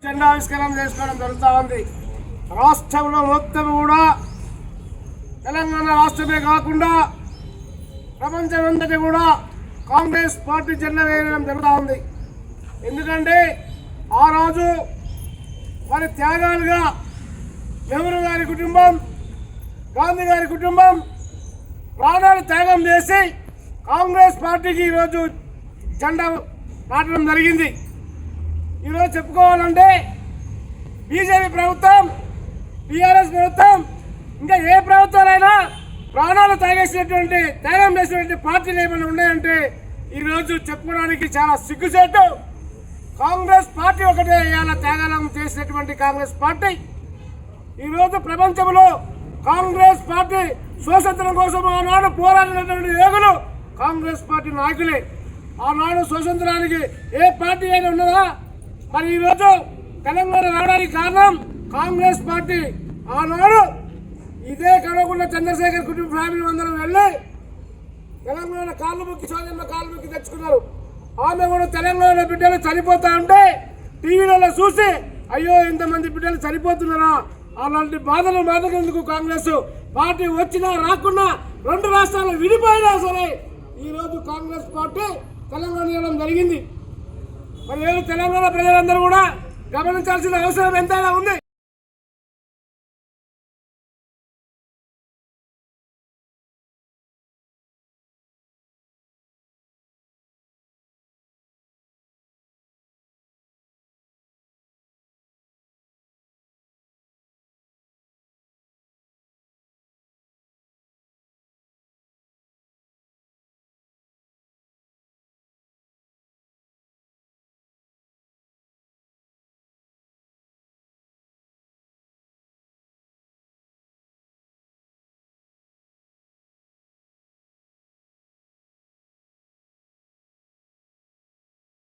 జెండా ఆవిష్కరణ చేసుకోవడం జరుగుతూ ఉంది. రాష్ట్రంలో మొత్తం కూడా తెలంగాణ రాష్ట్రమే కాకుండా ప్రపంచమంతటి కూడా కాంగ్రెస్ పార్టీ జెండా వేయడం జరుగుతూ ఉంది. ఎందుకంటే ఆ రోజు వారి త్యాగాలుగా నెహ్రూ గారి కుటుంబం, గాంధీ గారి కుటుంబం ప్రాణాలు త్యాగం చేసి కాంగ్రెస్ పార్టీకి ఈరోజు జెండా నాటడం జరిగింది. ఈరోజు చెప్పుకోవాలంటే బీజేపీ ప్రభుత్వం, టీఆర్ఎస్ ప్రభుత్వం, ఇంకా ఏ ప్రభుత్వాలైనా ప్రాణాలు త్యాగం చేసినటువంటి పార్టీలు ఏమైనా ఉన్నాయంటే ఈరోజు చెప్పుకోవడానికి చాలా సిగ్గుచేటు. కాంగ్రెస్ పార్టీ ఒకటే ఇవాళ త్యాగాలను చేసినటువంటి కాంగ్రెస్ పార్టీ. ఈరోజు ప్రపంచంలో కాంగ్రెస్ పార్టీ స్వాతంత్రం కోసం ఆనాడు పోరాడినటువంటి యోగులు కాంగ్రెస్ పార్టీ నాయకులే. ఆనాడు స్వాతంత్రానికి ఏ పార్టీ అయినా ఉన్నదా? మరి ఈరోజు తెలంగాణ రావడానికి కారణం కాంగ్రెస్ పార్టీ. ఆనాడు ఇదే కడవకుండా చంద్రశేఖర్ కుటుంబ ఫ్యామిలీ అందరం వెళ్ళి తెలంగాణ కాళ్ళు మొక్కి, స్వాతంత్ర కాళ్ళు మొక్కి తెచ్చుకున్నారు. ఆమె కూడా తెలంగాణ బిడ్డలు చనిపోతా ఉంటే టీవీలలో చూసి అయ్యో ఇంతమంది బిడ్డలు చనిపోతున్నారా, అలాంటి బాధలు ఎందుకు కాంగ్రెస్ పార్టీ వచ్చినా రాకున్నా రెండు రాష్ట్రాలు విడిపోయినా సరే ఈరోజు కాంగ్రెస్ పార్టీ తెలంగాణ ఇవ్వడం జరిగింది. మరి తెలంగాణ ప్రజలందరూ కూడా గమనించాల్సిన అవసరం ఎంతైనా ఉంది.